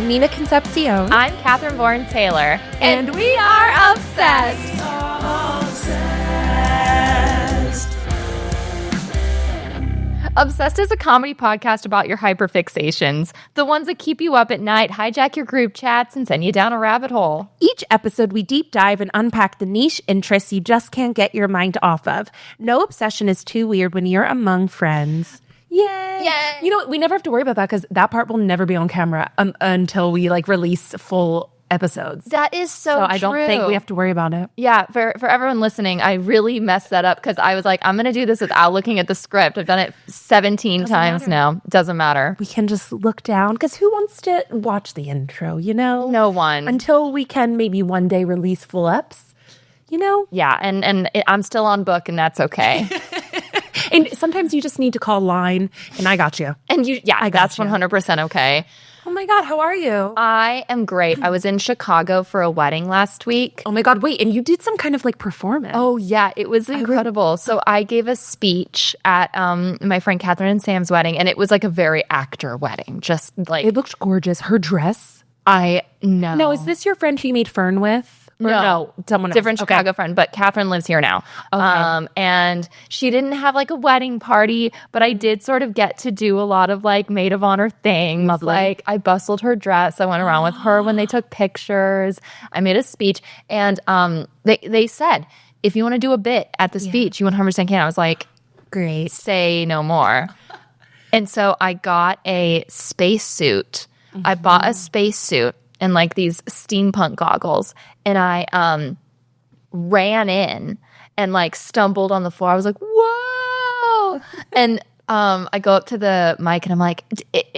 I'm Nina Concepcion. I'm Catherine Bourne-Taylor. And we are obsessed. Obsessed is a comedy podcast about your hyperfixations. The ones that keep you up at night, hijack your group chats, and send you down a rabbit hole. Each episode, we deep dive and unpack the niche interests you just can't get your mind off of. No obsession is too weird when you're among friends. Yay! Yay! You know what? We never have to worry about that because that part will never be on camera until we release full episodes. That is so true. I don't think we have to worry about it. Yeah, for everyone listening, I really messed that up because I was like, I'm going to do this without looking at the script. I've done it 17 times now. Doesn't matter. We can just look down because who wants to watch the intro, you know? No one. Until we can maybe one day release full eps, you know? Yeah, and I'm still on book and that's okay. And sometimes you just need to call line and I got you. And that's 100% okay. Oh my God, how are you? I am great. I was in Chicago for a wedding last week. Oh my God, wait, and you did some kind of performance. Oh yeah, it was incredible. So I gave a speech at my friend Catherine and Sam's wedding, and it was like a very actor wedding. Just like it looked gorgeous. Her dress. I know. No, is this your friend who you made fern with? No, someone else. Different Chicago friend, but Catherine lives here now. Okay. And she didn't have a wedding party, but I did sort of get to do a lot of maid of honor things. Lovely. I bustled her dress. I went around with her when they took pictures. I made a speech, and they said, if you want to do a bit at the speech, you 100% can. I was like, great. Say no more. And so I got a spacesuit. Mm-hmm. I bought a spacesuit and these steampunk goggles. And I ran in and stumbled on the floor. I was like, whoa. And I go up to the mic and I'm like,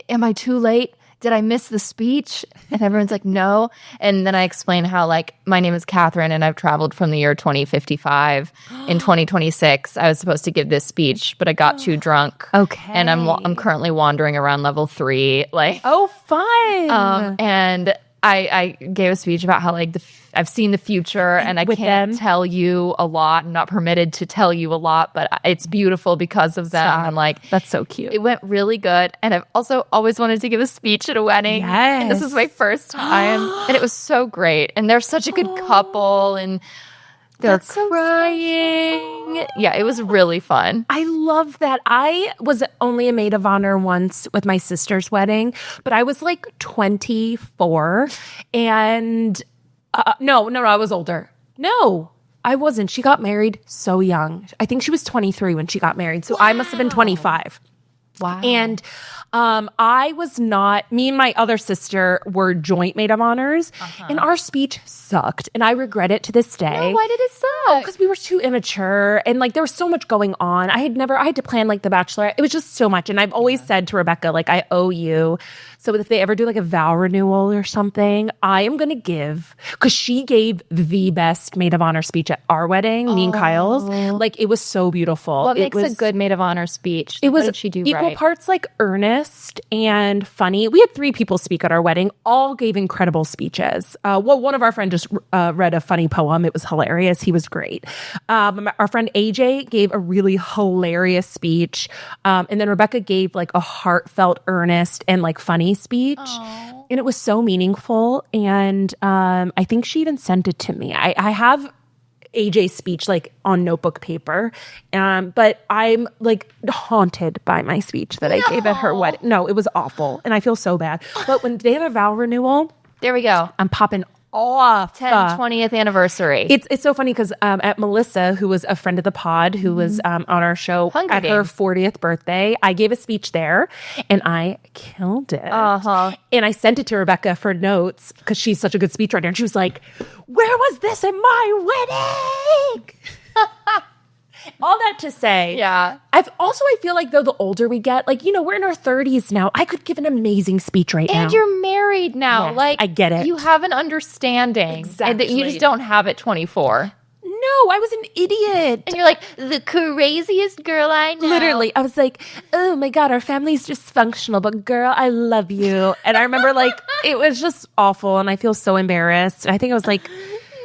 am I too late? Did I miss the speech? And everyone's like, no. And then I explain how my name is Catherine and I've traveled from the year 2055. In 2026, I was supposed to give this speech, but I got too drunk. Okay. And I'm currently wandering around level 3. Oh, fun. And I gave a speech about how I've seen the future and I can't tell you a lot. I'm not permitted to tell you a lot, but it's beautiful because of them. And that's so cute. It went really good. And I've also always wanted to give a speech at a wedding. Yes. And this was my first time. And it was so great. And they're such a good couple and they're crying. Yeah, it was really fun. I love that. I was only a maid of honor once with my sister's wedding, but I was 24 and no, I was older. No, I wasn't. She got married so young. I think she was 23 when she got married. So I must have been 25. Wow. And I was not, me and my other sister were joint maid of honors, and our speech sucked. And I regret it to this day. No, why did it suck? Because we were too immature and there was so much going on. I had to plan The Bachelor. It was just so much. And I've always said to Rebecca, I owe you. So if they ever do a vow renewal or something, I am going to give, because she gave the best maid of honor speech at our wedding, me and Kyle's. It was so beautiful. What makes a good maid of honor speech? It was what did she do equal right? parts earnest and funny. We had 3 people speak at our wedding. All gave incredible speeches. One of our friends just read a funny poem. It was hilarious. He was great. Our friend AJ gave a really hilarious speech. And then Rebecca gave a heartfelt, earnest, and funny speech. Aww. And it was so meaningful. And I think she even sent it to me. I have AJ's speech on notebook paper, but I'm haunted by my speech that I gave at her wedding. No, it was awful, and I feel so bad. But when they have a vow renewal, there we go. I'm popping off. 20th anniversary. It's so funny because at Melissa, who was a friend of the pod, who was on our show Hunger at Games. her 40th birthday, I gave a speech there, and I killed it. And I sent it to Rebecca for notes because she's such a good speechwriter, and she was like, "Where was this in my wedding?" All that to say, yeah. I feel though the older we get, we're in our 30s now. I could give an amazing speech right now. And you're married now. Yes, I get it. You have an understanding. Exactly. And that you just don't have at 24. No, I was an idiot. And you're the craziest girl I know. Literally, I was oh my God, our family's dysfunctional, but girl, I love you. And I remember it was just awful. And I feel so embarrassed. I think I was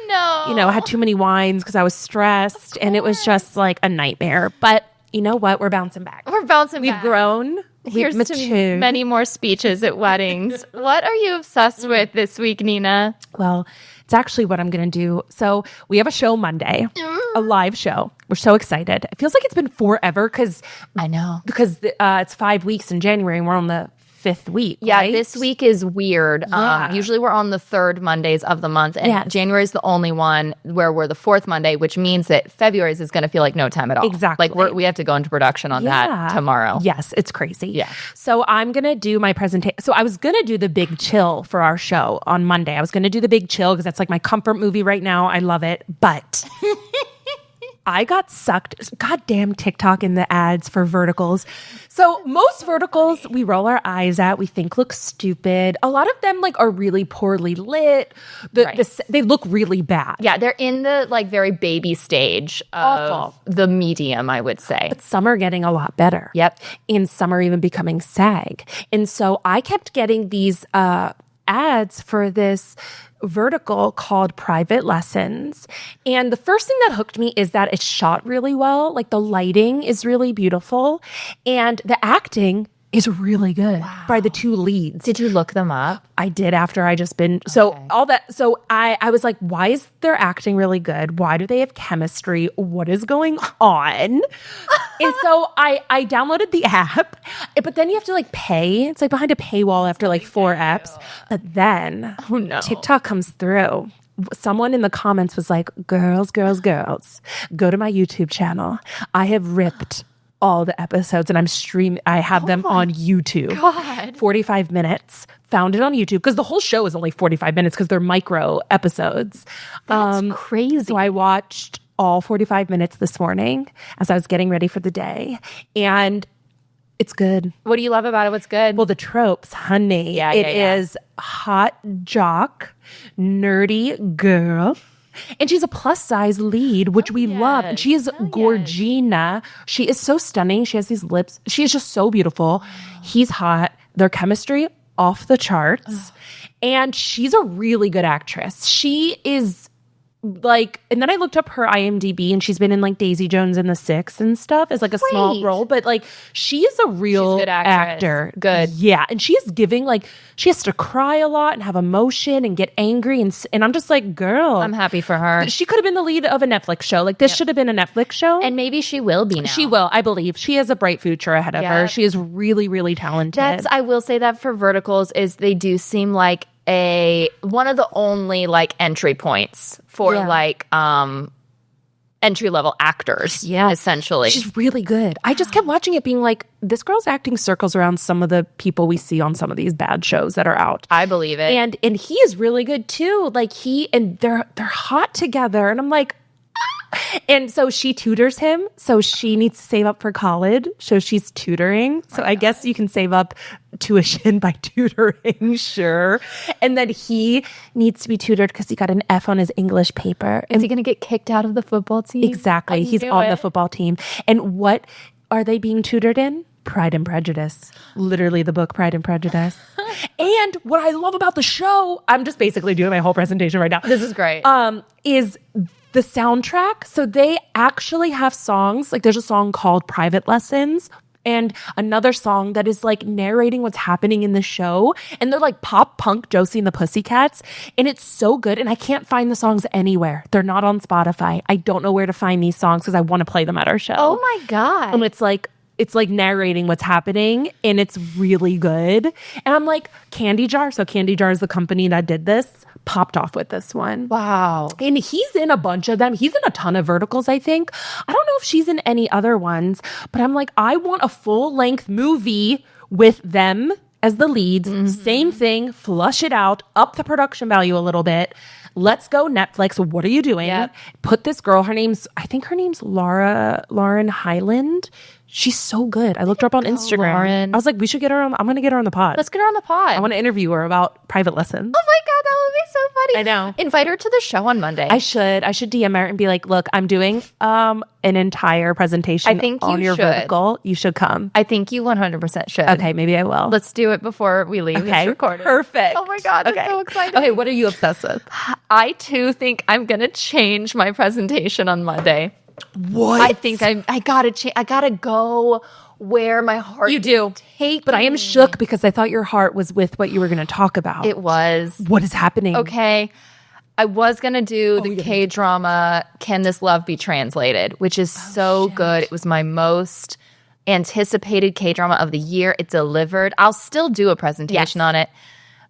no. I had too many wines because I was stressed and it was just a nightmare. But you know what? We're bouncing back. We're bouncing back. We've grown. Here's to many more speeches at weddings. What are you obsessed with this week, Nina? Well, it's actually what I'm going to do. So we have a show Monday, a live show. We're so excited. It feels like it's been forever because it's 5 weeks in January and we're on the 5th week. Yeah, right? this week is weird. Yeah. Usually we're on the 3rd Mondays of the month, and January is the only one where we're the 4th Monday, which means that February's is going to feel like no time at all. Exactly. Like we have to go into production on that tomorrow. Yes, it's crazy. Yeah. So I'm going to do my presentation. So I was going to do The Big Chill for our show on Monday. I was going to do The Big Chill because that's like my comfort movie right now. I love it. But I got sucked. Goddamn TikTok in the ads for verticals. So most verticals we roll our eyes at, we think look stupid. A lot of them like are really poorly lit. They look really bad. Yeah, they're in the like very baby stage of the medium, I would say. But some are getting a lot better. Yep. And some are even becoming SAG. And so I kept getting these ads for this vertical called Private Lessons. And the first thing that hooked me is that it's shot really well. Like the lighting is really beautiful and the acting is really good by the two leads. Did you look them up? I did after I just been I was like, why is their acting really good? Why do they have chemistry? What is going on? And so I downloaded the app, but then you have to like pay. It's like behind a paywall after like 4 apps. But then TikTok comes through. Someone in the comments was like, girls, go to my YouTube channel. I have ripped all the episodes and I have them on YouTube. God. 45 minutes. Found it on YouTube because the whole show is only 45 minutes because they're micro episodes. That's crazy. So I watched all 45 minutes this morning as I was getting ready for the day. And it's good. What do you love about it? What's good? Well, the tropes, honey. Yeah, it is hot jock, nerdy girl. And she's a plus size lead, which we love. And she is Gorgina. She is so stunning. She has these lips. She is just so beautiful. He's hot. Their chemistry off the charts. And she's a really good actress. She is like, and then I looked up her IMDb and she's been in like Daisy Jones and the Six and stuff as like a small role, but like she is a real good actor. Good. Yeah. And she is giving like, she has to cry a lot and have emotion and get angry. And I'm just like, girl. I'm happy for her. She could have been the lead of a Netflix show. Like this should have been a Netflix show. And maybe she will be now. She will, I believe. She has a bright future ahead of her. She is really, really talented. I will say that for verticals is they do seem like one of the only like entry points for like entry level actors. Yeah, essentially. She's really good. I just kept watching it being like, this girl's acting circles around some of the people we see on some of these bad shows that are out. I believe it. And he is really good too. Like they're hot together. And I'm like, and so she tutors him. So she needs to save up for college. So she's tutoring. So I guess you can save up tuition by tutoring, sure. And then he needs to be tutored because he got an F on his English paper. Is he going to get kicked out of the football team? Exactly. He's on the football team. And what are they being tutored in? Pride and Prejudice. Literally the book Pride and Prejudice. And what I love about the show, I'm just basically doing my whole presentation right now. This is great. Is the soundtrack. So they actually have songs. Like there's a song called Private Lessons and another song that is like narrating what's happening in the show. And they're like pop punk Josie and the Pussycats. And it's so good. And I can't find the songs anywhere. They're not on Spotify. I don't know where to find these songs because I want to play them at our show. Oh my God. And it's like narrating what's happening and it's really good. And I'm like, Candy Jar. So Candy Jar is the company that did this, popped off with this one. Wow. And he's in a bunch of them. He's in a ton of verticals, I think. I don't know if she's in any other ones, but I'm like, I want a full length movie with them as the leads. Same thing, flush it out, up the production value a little bit. Let's go Netflix. What are you doing? Yep. Put this girl, I think her name's Lauren Highland. She's so good. I looked her up on Instagram. Lauren. I was like, we should get her on. I'm going to get her on the pod. Let's get her on the pod. I want to interview her about Private Lessons. Oh my God, that would be so funny. I know. Invite her to the show on Monday. I should DM her and be like, look, I'm doing an entire presentation on your vertical. You should come. I think you 100% should. Okay, maybe I will. Let's do it before we leave this recording. Perfect. Oh my God, that's so exciting. Okay, what are you obsessed with? I too think I'm going to change my presentation on Monday. What? I think I gotta change. I gotta go where my heart You do. But I am shook because I thought your heart was with what you were going to talk about. It was. What is happening? Okay. I was going to do the K-drama, Can This Love Be Translated, which is so good. It was my most anticipated K-drama of the year. It delivered. I'll still do a presentation on it.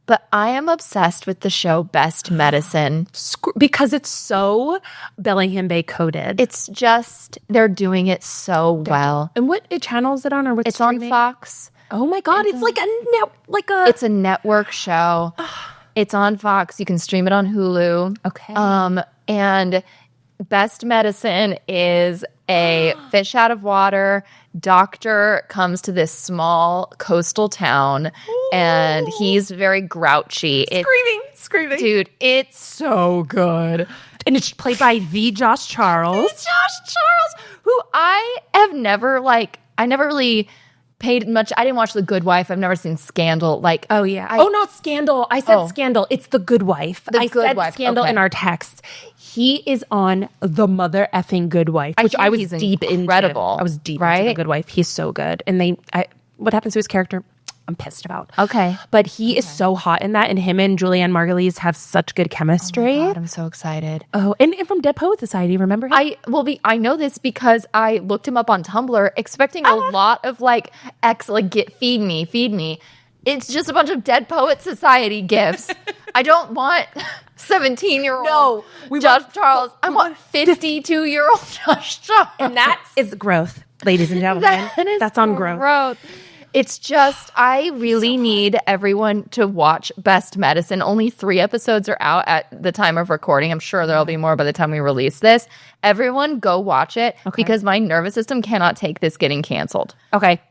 But I am obsessed with the show Best Medicine. Because it's so Ballykissangel coded. It's just, they're doing it so well. And what channel is it on? Or what's It's on Fox. Oh my God, it's like It's a network show. It's on Fox. You can stream it on Hulu. Okay. And Best Medicine is a fish out of water doctor comes to this small coastal town and he's very grouchy. Screaming. Dude, it's so good. And it's played by the Josh Charles. Who I never really paid much. I didn't watch The Good Wife. I've never seen Scandal. Oh yeah. Not Scandal. I said Scandal. It's The Good Wife. I said Scandal in our text. He is on the mother effing Good Wife, which I was deep incredible. into. I was deep into The Good Wife. He's so good. And what happens to his character? I'm pissed about. Okay. But he is so hot in that, and him and Julianne Margulies have such good chemistry. Oh my God, I'm so excited. Oh, and from Dead Poet Society, remember him? I know this because I looked him up on Tumblr expecting a lot of feed me. It's just a bunch of Dead Poet Society gifs. I don't want 17-year-old Josh Charles. I want 52-year-old Josh Charles. And that is growth, ladies and gentlemen. That's on growth. It's just, I really need everyone to watch Best Medicine. Only 3 episodes are out at the time of recording. I'm sure there'll be more by the time we release this. Everyone go watch it because my nervous system cannot take this getting canceled. Okay.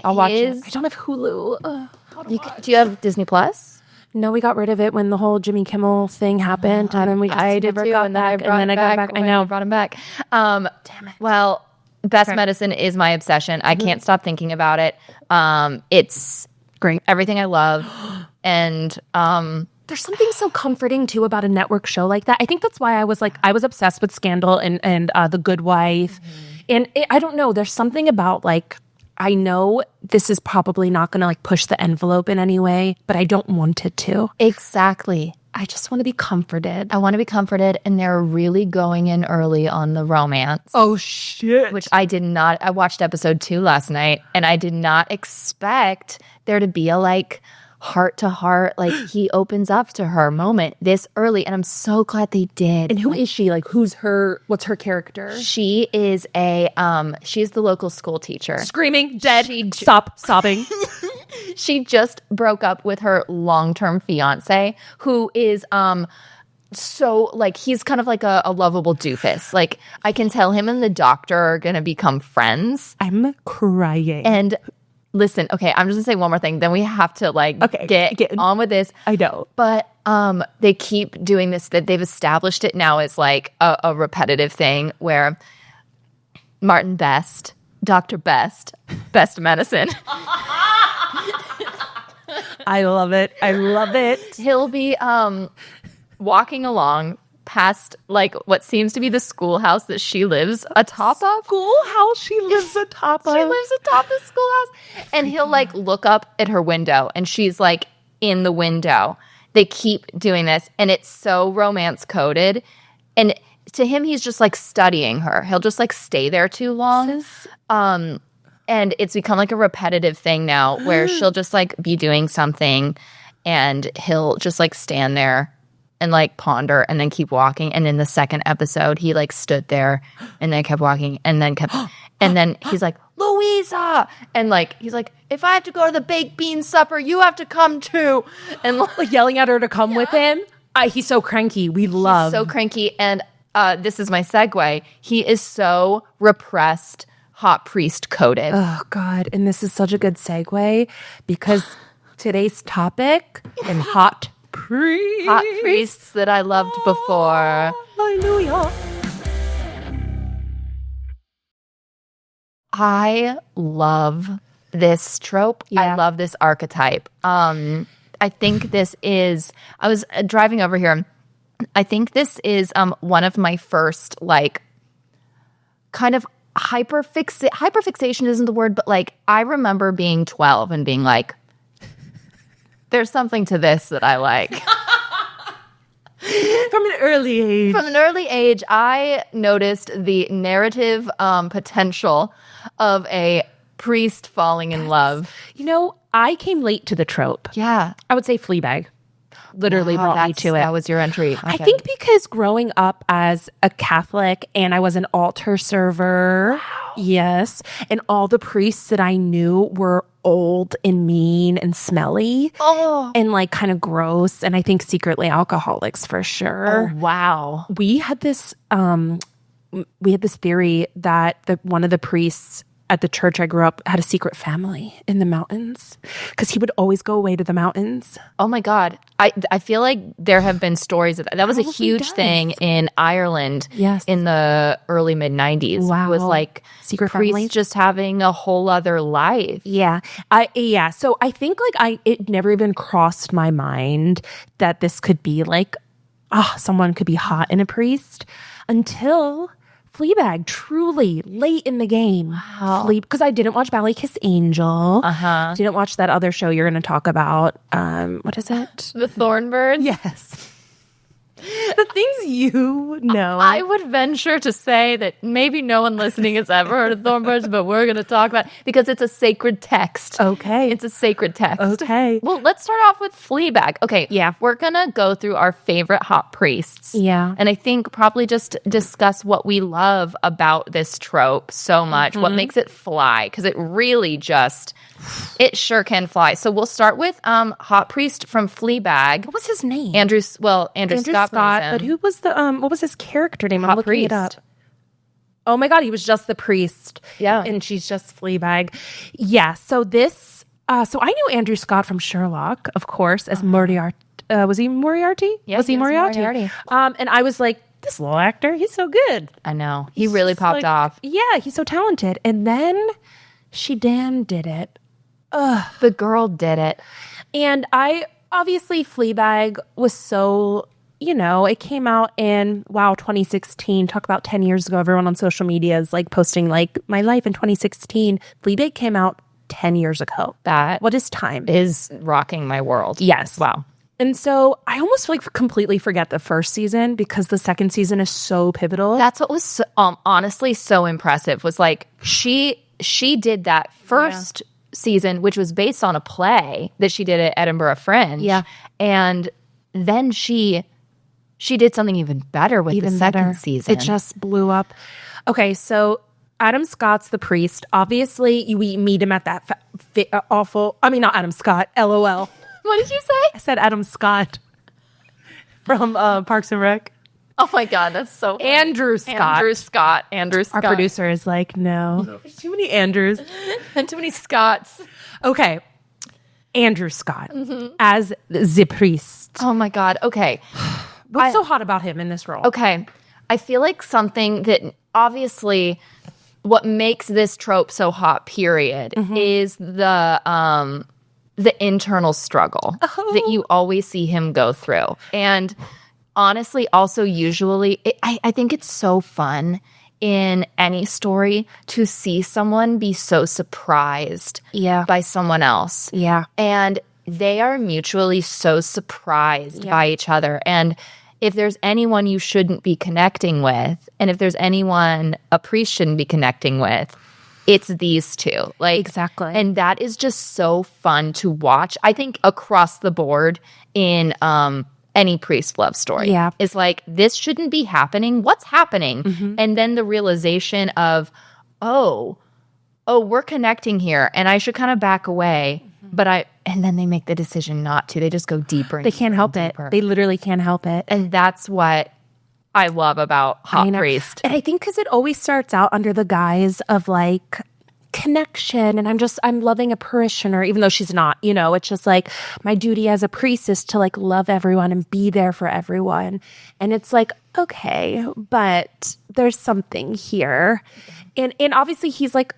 I'll watch it. I don't have Hulu. Do you have Disney Plus? No, we got rid of it when the whole Jimmy Kimmel thing happened. And then I got back. I know. I brought him back. Damn it. Well, Best Medicine is my obsession. I can't stop thinking about it. It's great. Everything I love. And there's something so comforting too about a network show like that. I think that's why I was obsessed with Scandal and The Good Wife. And I don't know, there's something about I know this is probably not going to push the envelope in any way, but I don't want it to. Exactly. I just want to be comforted. I want to be comforted, and they're really going in early on the romance. Oh, shit. Which I did not. I watched episode 2 last night, and I did not expect there to be a heart to heart, he opens up to her moment this early, and I'm so glad they did. And who is she? What's her character? She is she's the local school teacher. Screaming, dead, stop sobbing. She just broke up with her long-term fiance, who is so he's kind of a lovable doofus. I can tell him and the doctor are gonna become friends. I'm crying. And listen, okay, I'm just gonna say one more thing. Then we have to get on with this. I know, but they keep doing this. That they've established it now as a repetitive thing where Martin Best, Dr. Best, Best Medicine. I love it. He'll be walking along past what seems to be the schoolhouse that she lives atop of. Schoolhouse she lives atop of. She lives atop the schoolhouse. And he'll look up at her window and she's in the window. They keep doing this and it's so romance coded. And to him, he's just studying her. He'll just stay there too long. And it's become a repetitive thing now where she'll just be doing something and he'll just stand there and ponder and then keep walking. And in the second episode, he stood there and then kept walking and then and then he's Louisa! And he's if I have to go to the baked bean supper, you have to come too. And yelling at her to come with him. He's so cranky. He's so cranky. And this is my segue. He is so repressed, hot priest coded. Oh God. And this is such a good segue because today's topic in hot priests that I loved before. Hallelujah. I love this trope. Yeah. I love this archetype. I think this is, I was driving over here. I think this is one of my first kind of hyperfixation isn't the word, but like I remember being 12 and being like, there's something to this that I like. From an early age. From an early age, I noticed the narrative potential of a priest falling in love. You know, I came late to the trope. Yeah. I would say Fleabag. Literally brought me to it. That was your entry. Okay. I think because growing up as a Catholic and I was an altar server, wow. Yes, and all the priests that I knew were old and mean and smelly and like kind of gross, and I think secretly alcoholics for sure. Oh, wow. We had this theory that one of the priests at the church I grew up had a secret family in the mountains because he would always go away to the mountains. Oh my God. I feel like there have been stories of that was a huge thing in Ireland in the early mid 90s. Wow. It was like secret priests family just having a whole other life. Yeah. So I think like it never even crossed my mind that this could be like, someone could be hot in a priest until Fleabag, truly late in the game. Wow. Because I didn't watch Ballykissangel. Didn't watch that other show you're going to talk about. What is it? The Thornbirds? Yes. The things you know. I would venture to say that maybe no one listening has ever heard of Thornbirds, but we're going to talk about it because it's a sacred text. Okay. It's a sacred text. Okay. Well, let's start off with Fleabag. Okay. Yeah. We're going to go through our favorite hot priests. Yeah. And I think probably just discuss what we love about this trope so much, what makes it fly, because it really just... It sure can fly. So we'll start with hot priest from Fleabag. What was his name? Andrew Scott. But who was the what was his character name? Hot I'm looking priest. it up. Oh my God, he was just the priest. Yeah. And she's just Fleabag. Yeah. So this so I knew Andrew Scott from Sherlock, of course, as Moriarty. Was he Moriarty? Yeah, was he Moriarty? And I was like, this little actor, he's so good. I know. He really popped off. Yeah, he's so talented. And then she damn did it. The girl did it. And obviously Fleabag was so, it came out in, 2016. Talk about 10 years ago. Everyone on social media is like posting like my life in 2016. Fleabag came out 10 years ago. What is time? Is rocking my world. Yes. Wow. And so I almost like completely forget the first season because the second season is so pivotal. That's what was honestly so impressive was like she did that first season, which was based on a play that she did at Edinburgh Fringe. Yeah. And then she did something even better with the second season. It just blew up. Okay, so Adam Scott's the priest. Obviously, we meet him at that awful... I mean, not Adam Scott, LOL. What did you say? I said Adam Scott from Parks and Rec. Oh my God, that's so funny. Andrew Scott. Our producer is like, no. There's too many Andrews. And too many Scotts. Okay. Andrew Scott as the priest. Oh my God. Okay. What's so hot about him in this role? Okay. I feel like something that obviously what makes this trope so hot, period, is the internal struggle that you always see him go through. And honestly, also usually, I think it's so fun in any story to see someone be so surprised by someone else. Yeah. And they are mutually so surprised by each other. And if there's anyone you shouldn't be connecting with, and if there's anyone a priest shouldn't be connecting with, it's these two. Like exactly. And that is just so fun to watch. I think across the board in any priest love story. Yeah. It's like, this shouldn't be happening. What's happening? And then the realization of, oh, we're connecting here and I should kind of back away. And then they make the decision not to. They just go deeper. They can't help it. They literally can't help it. And that's what I love about Hot Priest. And I think because it always starts out under the guise of like connection, and I'm loving a parishioner, even though she's not, it's just like my duty as a priest is to like love everyone and be there for everyone. And it's like, okay, but there's something here. And obviously he's like,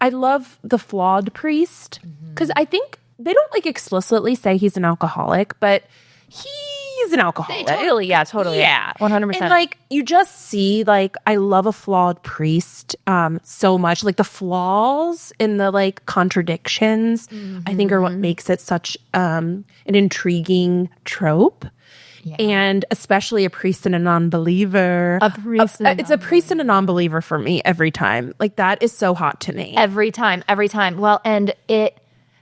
I love the flawed priest because I think they don't like explicitly say he's an alcoholic, but he's an alcoholic. Totally. Yeah, totally. Yeah. 100%. And like, you just see, like, I love a flawed priest so much. Like, the flaws in the like contradictions, I think, are what makes it such an intriguing trope. Yeah. And especially a priest and a non-believer. It's a priest and a non-believer for me every time. Like, that is so hot to me. Every time. Well, and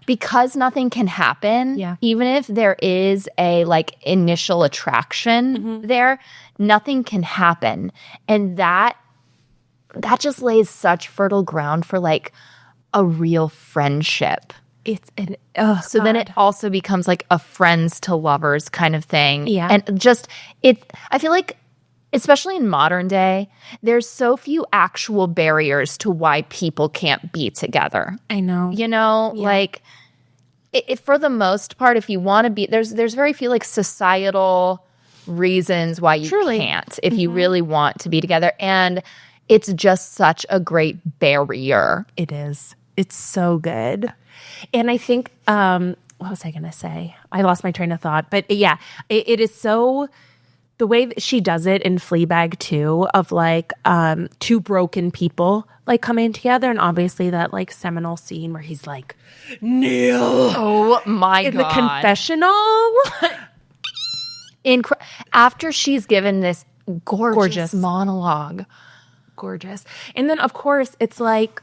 because nothing can happen, even if there is a like initial attraction there, nothing can happen. And that just lays such fertile ground for like a real friendship. So then it also becomes like a friends to lovers kind of thing. Yeah. And just I feel like, especially in modern day, there's so few actual barriers to why people can't be together. I know. You know, like for the most part, if you want to be, there's very few like societal reasons why you can't if you really want to be together. And it's just such a great barrier. It is. It's so good. And I think, what was I going to say? I lost my train of thought. But yeah, it is so, the way that she does it in Fleabag too, of like two broken people like coming together. And obviously that like seminal scene where he's like, Neil. Oh my God. In the confessional. After she's given this gorgeous monologue. Gorgeous. And then of course it's like,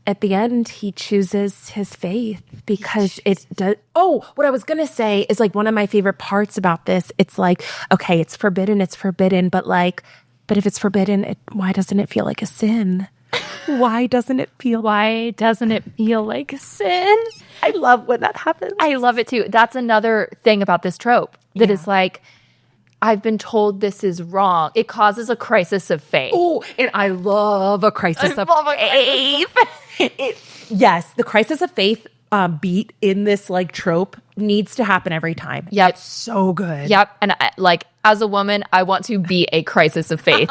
at the end, he chooses his faith because it does. Oh, what I was going to say is like one of my favorite parts about this. It's like, okay, it's forbidden. But if it's forbidden, why doesn't it feel like a sin? Why doesn't it feel like sin? I love when that happens. I love it too. That's another thing about this trope that is like, I've been told this is wrong. It causes a crisis of faith. Oh, and I love a crisis of faith. Yes, the crisis of faith beat in this like trope needs to happen every time. Yep. It's so good. Yep. And like as a woman, I want to be a crisis of faith.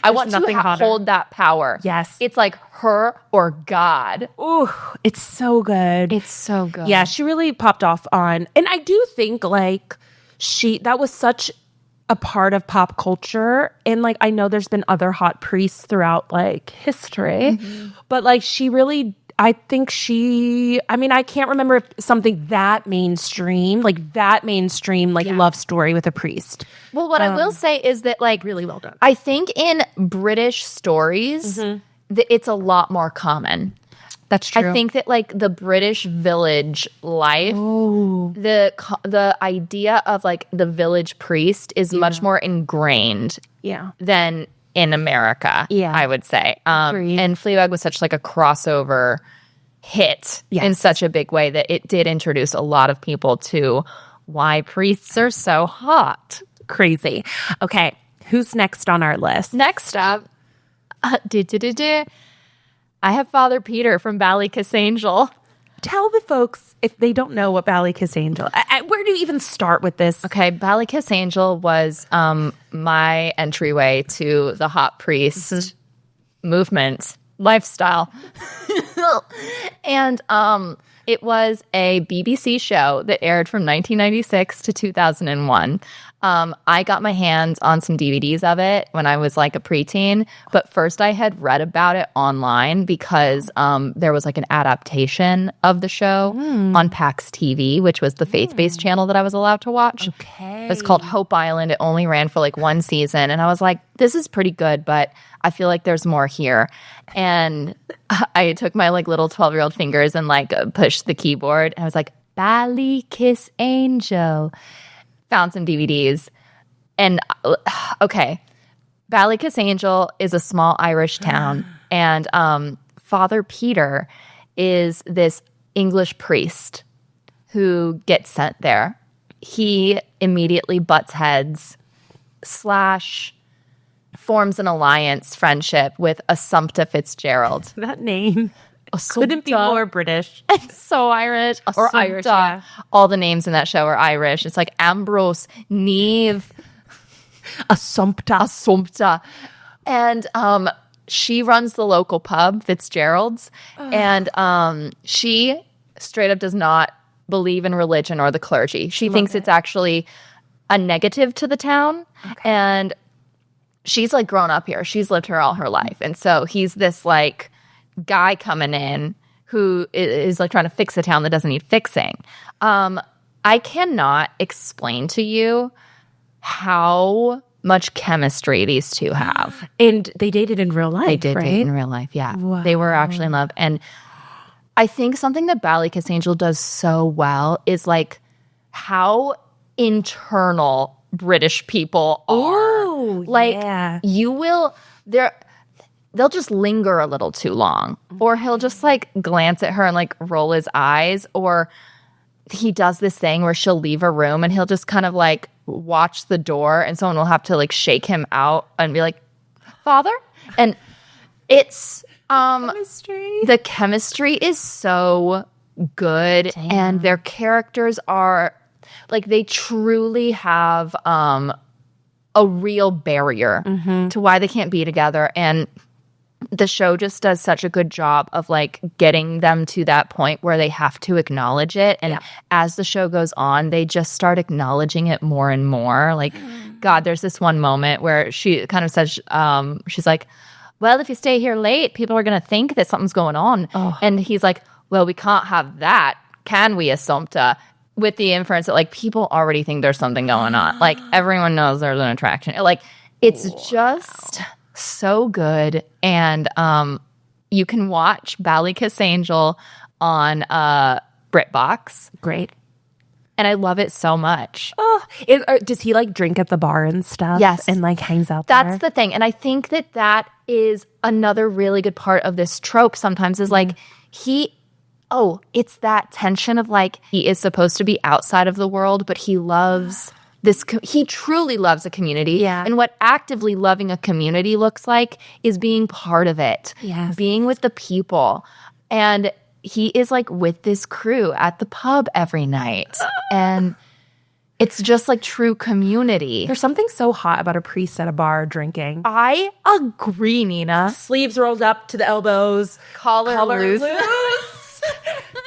I want to hold that power. Yes. It's like her or God. Ooh, it's so good. It's so good. Yeah, she really popped off on, and I do think like that was such a part of pop culture. And like, I know there's been other hot priests throughout like history, but like she really, I can't remember if something that mainstream, like love story with a priest. Well, what I will say is that like, really well done. I think in British stories, it's a lot more common. That's true. I think that like the British village life, the idea of like the village priest is much more ingrained than in America, I would say. And Fleabag was such like a crossover hit in such a big way that it did introduce a lot of people to why priests are so hot. Crazy. Okay, who's next on our list? Next up, I have Father Peter from Ballykissangel. Tell the folks if they don't know what Ballykissangel. Where do you even start with this? Okay, Ballykissangel was my entryway to the hot priest movement lifestyle, and it was a BBC show that aired from 1996 to 2001. I got my hands on some DVDs of it when I was like a preteen, but first I had read about it online because there was like an adaptation of the show on PAX TV, which was the faith-based channel that I was allowed to watch. Okay. It was called Hope Island. It only ran for like one season, and I was like, this is pretty good, but I feel like there's more here. And I took my like little 12-year-old fingers and like pushed the keyboard, and I was like, Ballykissangel. Found some DVDs. And okay, Ballykissangel is a small Irish town, and Father Peter is this English priest who gets sent there. He immediately butts heads / forms an alliance friendship with Assumpta Fitzgerald. That name couldn't be more British. It's so Irish. Or Irish, yeah. All the names in that show are Irish. It's like Ambrose, Neve, Assumpta. And she runs the local pub, Fitzgerald's. And she straight up does not believe in religion or the clergy. She thinks it's actually a negative to the town. Okay. And she's like grown up here. She's lived here all her life. And so he's this like guy coming in who is like trying to fix a town that doesn't need fixing. I cannot explain to you how much chemistry these two have. And they dated in real life, They did right? date in real life, yeah. Wow. They were actually in love. And I think something that Ballykissangel does so well is like how internal British people are. Oh, Like yeah. you will they'll just linger a little too long. Or he'll just like glance at her and like roll his eyes. Or he does this thing where she'll leave a room and he'll just kind of like watch the door and someone will have to like shake him out and be like, Father? And it's Chemistry. the chemistry is so good. Damn. And their characters are like they truly have a real barrier to why they can't be together. And the show just does such a good job of like getting them to that point where they have to acknowledge it. And as the show goes on, they just start acknowledging it more and more. Like, God, there's this one moment where she kind of says, she's like, well, if you stay here late, people are going to think that something's going on. Oh. And he's like, well, we can't have that, can we, Assumpta? With the inference that like people already think there's something going on. Like everyone knows there's an attraction. Like it's just so good. And you can watch Ballykissangel on BritBox. Great. And I love it so much. Oh, does he like drink at the bar and stuff? Yes. And like hangs out there? That's the thing. And I think that is another really good part of this trope sometimes is like it's that tension of like he is supposed to be outside of the world, but he loves he truly loves a community. Yeah. And what actively loving a community looks like is being part of it. Yes. Being with the people. And he is like with this crew at the pub every night. And it's just like true community. There's something so hot about a priest at a bar drinking. I agree, Nina. Sleeves rolled up to the elbows. Collar loose.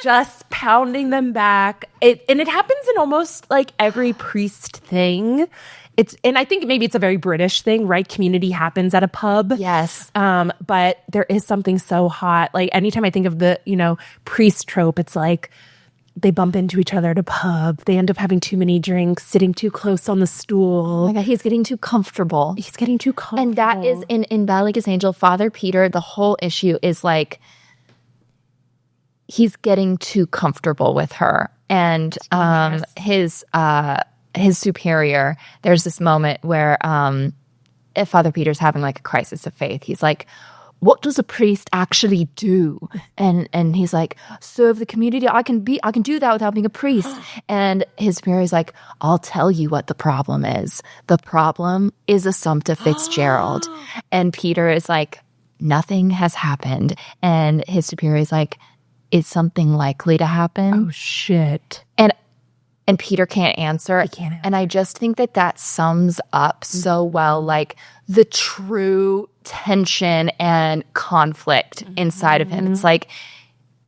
Just pounding them back. And it happens in almost like every priest thing. And I think maybe it's a very British thing, right? Community happens at a pub. Yes. But there is something so hot. Like anytime I think of the, priest trope, it's like they bump into each other at a pub. They end up having too many drinks, sitting too close on the stool. Oh my God, he's getting too comfortable. He's getting too comfortable. And that is in Ballykissangel, Father Peter, the whole issue is like he's getting too comfortable with her. And his superior, there's this moment where if Father Peter's having like a crisis of faith, he's like, what does a priest actually do? And he's like, serve the community. I can do that without being a priest. And his superior is like, I'll tell you what the problem is. The problem is Assumpta Fitzgerald. And Peter is like, nothing has happened. And his superior is like, is something likely to happen? Oh, shit. And Peter can't answer. He can't answer. And I just think that sums up so well, like the true tension and conflict inside of him. It's like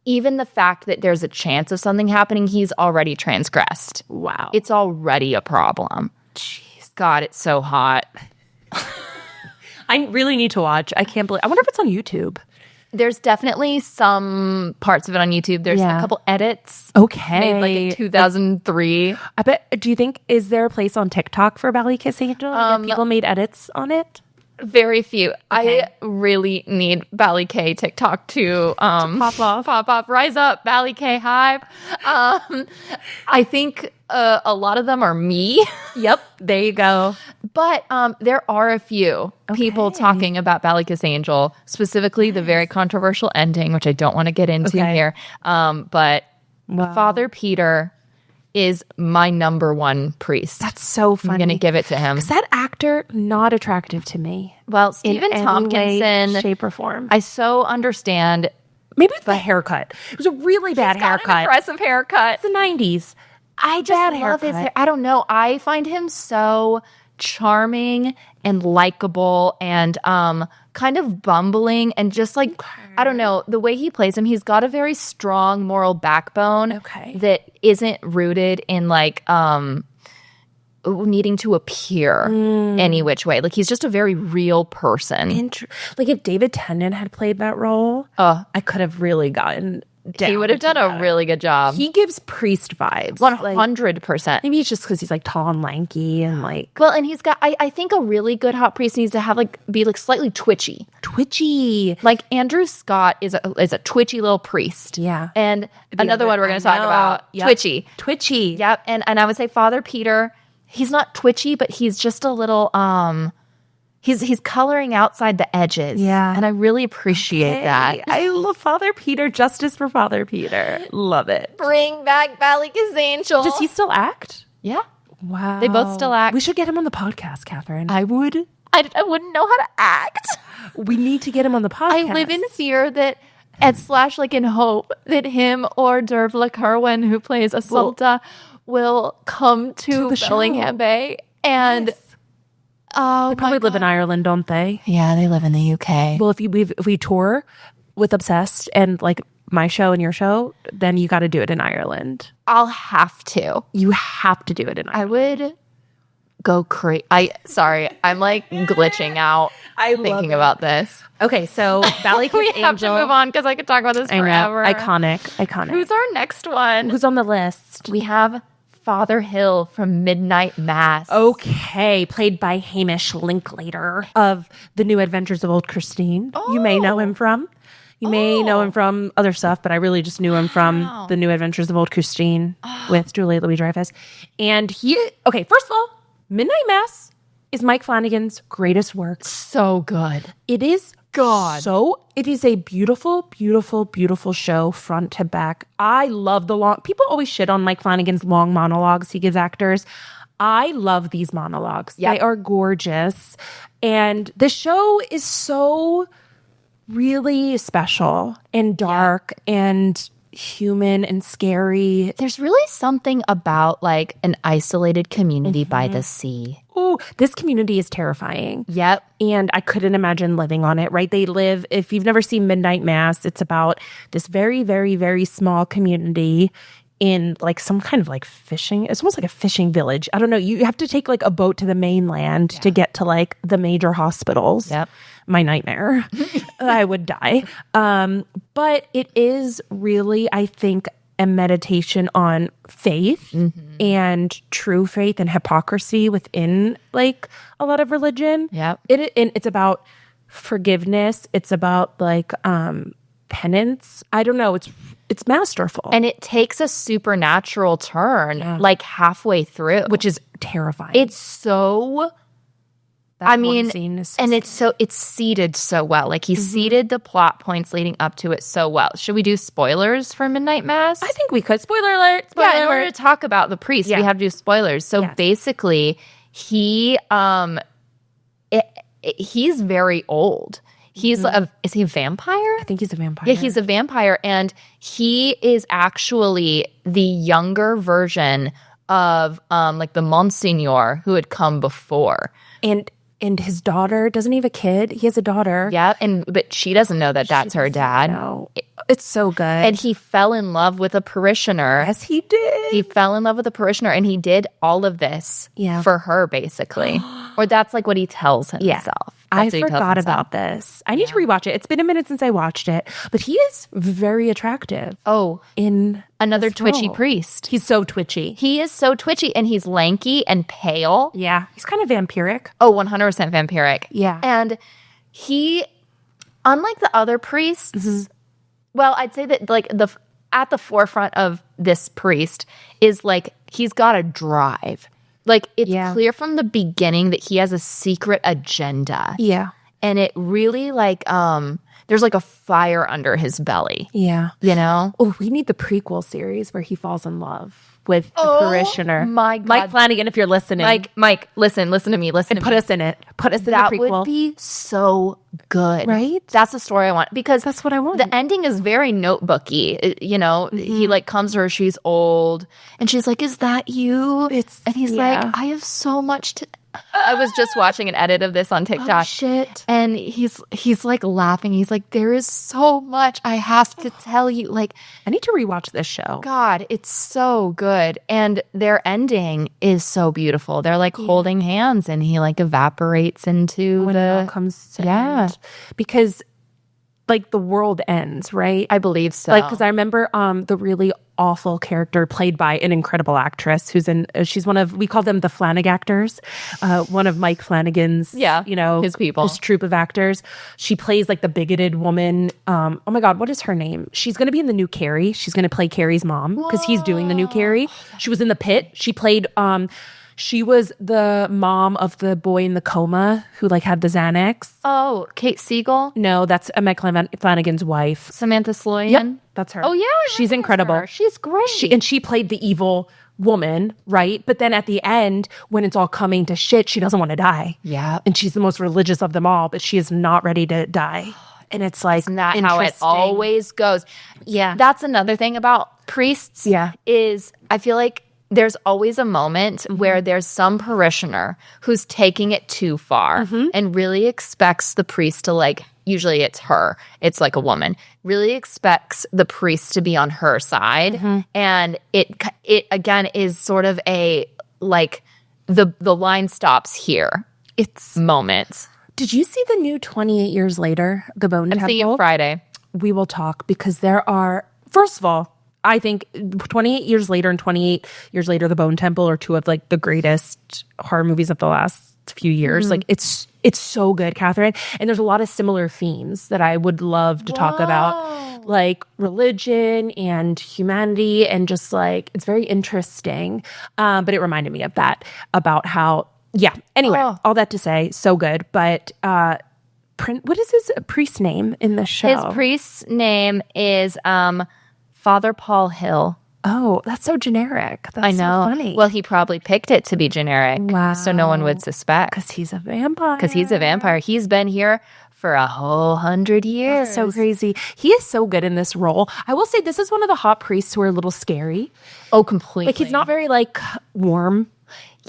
even the fact that there's a chance of something happening, he's already transgressed. Wow. It's already a problem. Jeez. God, it's so hot. I really need to watch. I can't believe. I wonder if it's on YouTube. There's definitely some parts of it on YouTube. There's a couple edits. Okay. Made like in 2003. I bet. Do you think, is there a place on TikTok for Ballykissangel? Have people made edits on it? Very few. I really need Ballyk TikTok to pop off. Rise up, Ballyk Hive. I think a lot of them are me. Yep. There you go. But there are a few people talking about Ballykissangel, specifically the very controversial ending, which I don't want to get into here. But Father Peter is my number one priest. That's so funny. I'm going to give it to him. Is that actor not attractive to me? Well, Stephen in Tompkinson, any way, shape, or form. I so understand. Maybe it's the haircut. It was a really bad haircut. An impressive haircut. It's the 90s. I just love his hair. I don't know. I find him so charming and likable and kind of bumbling and just like, I don't know, the way he plays him, he's got a very strong moral backbone that isn't rooted in like needing to appear any which way. Like he's just a very real person. Like if David Tennant had played that role, I could have really gotten down. He would have done a really good job. He gives priest vibes. 100%. Maybe it's just because he's like tall and lanky and like. Well, and he's got, I think a really good hot priest needs to have be slightly twitchy. Like Andrew Scott is a twitchy little priest. Yeah. And another one we're going to talk about, twitchy. Yep. And I would say Father Peter, he's not twitchy, but he's just a little, he's coloring outside the edges. Yeah. And I really appreciate that. I love Father Peter. Justice for Father Peter. Love it. Bring back Ballykissangel. Does he still act? Yeah. Wow. They both still act. We should get him on the podcast, Catherine. I would. I wouldn't know how to act. We need to get him on the podcast. I live in fear that / in hope that him or Dervla Kerwin, who plays Assaulta, will come to Bellingham Bay and they probably live in Ireland, don't they? Yeah, they live in the UK. Well, if we tour with Obsessed and like my show and your show, then you got to do it in Ireland. I'll have to. You have to do it in Ireland. I would go crazy. I'm like glitching out thinking about this. Okay, so Ballykissangel. We have to move on because I could talk about this forever. Iconic. Who's our next one? Who's on the list? We have Father Hill from Midnight Mass. Okay, played by Hamish Linklater of The New Adventures of Old Christine. Oh. You may know him from. You may know him from other stuff, but I really just knew him from The New Adventures of Old Christine with Julia Louis-Dreyfus. And first of all, Midnight Mass is Mike Flanagan's greatest work. So good. It is it is a beautiful, beautiful, beautiful show front to back. I love the long, people always shit on Mike Flanagan's long monologues he gives actors. I love these monologues. Yep. They are gorgeous. And the show is so really special and dark and human and scary. There's really something about like an isolated community by the sea. Oh, this community is terrifying. Yep. And I couldn't imagine living on it, right? They live, if you've never seen Midnight Mass, it's about this very, very, very small community in like some kind of like fishing. It's almost like a fishing village. I don't know. You have to take like a boat to the mainland to get to like the major hospitals. Yep. My nightmare. I would die. But it is really, I think, a meditation on faith and true faith and hypocrisy within like a lot of religion. Yep. It's about forgiveness. It's about like penance. I don't know. It's masterful. And it takes a supernatural turn like halfway through. Which is terrifying. It's so... it's seeded so well. Like he seeded the plot points leading up to it so well. Should we do spoilers for Midnight Mass? I think we could. Spoiler alert. In order to talk about the priest, we have to do spoilers. So basically, he's very old. He's is he a vampire? I think he's a vampire. Yeah, he's a vampire, and he is actually the younger version of like the Monsignor who had come before. And his daughter, doesn't he have a kid? He has a daughter. Yeah, but she doesn't know that that's her dad. No. It's so good. And he fell in love with a parishioner. Yes, he did. He fell in love with a parishioner, and he did all of this for her, basically. Or that's like what he tells himself. I forgot about this. I need to rewatch it. It's been a minute since I watched it. But he is very attractive. Oh, in another twitchy priest. He's so twitchy. He is so twitchy, and he's lanky and pale. Yeah. He's kind of vampiric. Oh, 100% vampiric. Yeah. And he, unlike the other priests, well, I'd say that like at the forefront of this priest is like he's got a drive. Like it's clear from the beginning that he has a secret agenda. Yeah. And it really like there's like a fire under his belly. Yeah. You know? Oh, we need the prequel series where he falls in love with the parishioner. My God. Mike Flanagan, if you're listening. Mike, listen to me. Put us in it. Put us in the That prequel. would be so good. Right? That's the story I want. Because That's what I want. the ending is very notebooky. You know, he like comes to her, she's old, and she's like, "Is that you?" And he's like, "I have so much to." I was just watching an edit of this on TikTok. Oh, shit. And he's like laughing. He's like, "There is so much I have to tell you." Like, I need to rewatch this show. God, it's so good. And their ending is so beautiful. They're like holding hands and he like evaporates into When it all comes to end. Because like the world ends, right? I believe so. Like, because I remember the really awful character played by an incredible actress she's one of, we call them the Flanagan actors, one of Mike Flanagan's, his people, his troupe of actors. She plays like the bigoted woman. Oh my God, what is her name? She's going to be in the new Carrie. She's going to play Carrie's mom because he's doing the new Carrie. She was in The Pit. She played, she was the mom of the boy in the coma who like had the Xanax. Oh, Kate Siegel? No, that's Mike Flanagan's wife. Samantha Sloyan? Yep, that's her. Oh, yeah. She's incredible. Her. She's great. She played the evil woman, right? But then at the end, when it's all coming to shit, she doesn't want to die. Yeah. And she's the most religious of them all, but she is not ready to die. And it's like, isn't that how it always goes? Yeah. That's another thing about priests. Yeah. Is I feel like there's always a moment where there's some parishioner who's taking it too far and really expects the priest to like, usually it's her, it's like a woman, really expects the priest to be on her side. And it again is sort of a like the line stops here. It's moment. Did you see the new 28 Years Later, The Bone Temple? I'm seeing it Friday. We will talk because there are, first of all, I think 28 Years Later and 28 Years Later, The Bone Temple are two of like the greatest horror movies of the last few years. Like it's so good, Catherine. And there's a lot of similar themes that I would love to talk about, like religion and humanity, and just like it's very interesting. But it reminded me of that, about how, anyway, all that to say, so good. But what is his priest's name in the show? His priest's name is Father Paul Hill. Oh, that's so generic. That's I know. So funny. Well, he probably picked it to be generic. Wow. So no one would suspect. Because he's a vampire. He's been here for a whole 100 years. That's so crazy. He is so good in this role. I will say this is one of the hot priests who are a little scary. Oh, completely. Like he's not very like warm.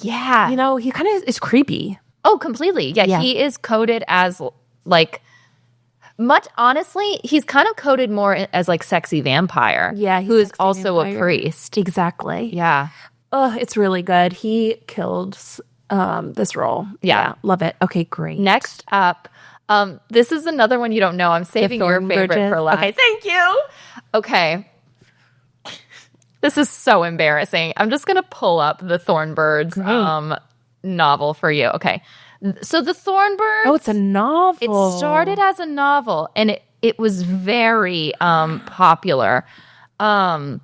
Yeah. You know, he kind of is creepy. Oh, completely. Yeah, he is coded as like much, honestly, he's kind of coded more as like sexy vampire. Yeah. Who is also a priest. Exactly. Yeah. Oh, it's really good. He killed this role. Yeah. Love it. Okay, great. Next up, this is another one you don't know. I'm saving your favorite for last. Okay, thank you. Okay. This is so embarrassing. I'm just going to pull up the Thornbirds novel for you. Okay. So the Thornbirds. Oh, it's a novel. It started as a novel and it was very popular. The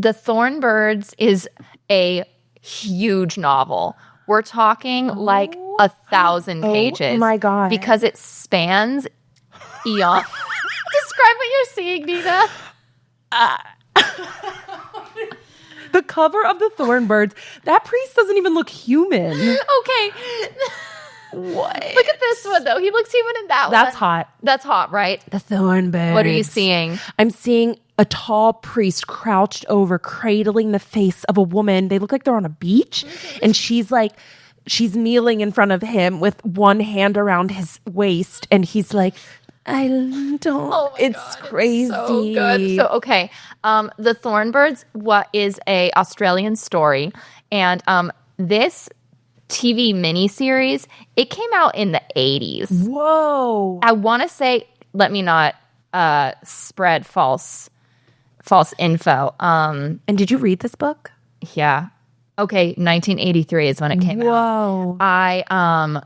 Thornbirds is a huge novel. We're talking like 1,000 pages. Oh my God. Because it spans eons. Describe what you're seeing, Nina. The cover of the Thornbirds, that priest doesn't even look human. Okay. What? Look at this one, though. He looks human in that one. That's hot. That's hot, right? The Thornbirds. What are you seeing? I'm seeing a tall priest crouched over, cradling the face of a woman. They look like they're on a beach. And she's kneeling in front of him with one hand around his waist. And he's like, I don't. Oh my it's God, crazy. It's so good. So okay, the Thornbirds is a Australian story, and this TV miniseries, it came out in the 80s. Whoa! I want to say, let me not spread false info. And did you read this book? Yeah. Okay, 1983 is when it came out. Whoa!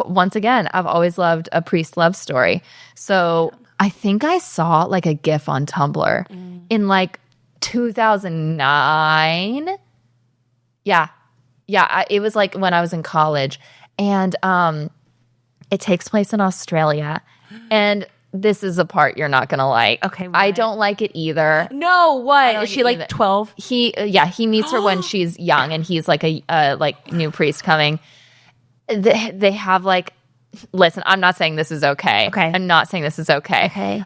Once again, I've always loved a priest love story. So I think I saw like a GIF on Tumblr in like 2009. Yeah. It was like when I was in college. And it takes place in Australia. And this is a part you're not going to like. Okay, what? I don't like it either. No, what? like Is she it like either. 12? He meets her when she's young, and he's like a new priest coming. They have like, listen, I'm not saying this is okay. Okay. I'm not saying this is okay. Okay.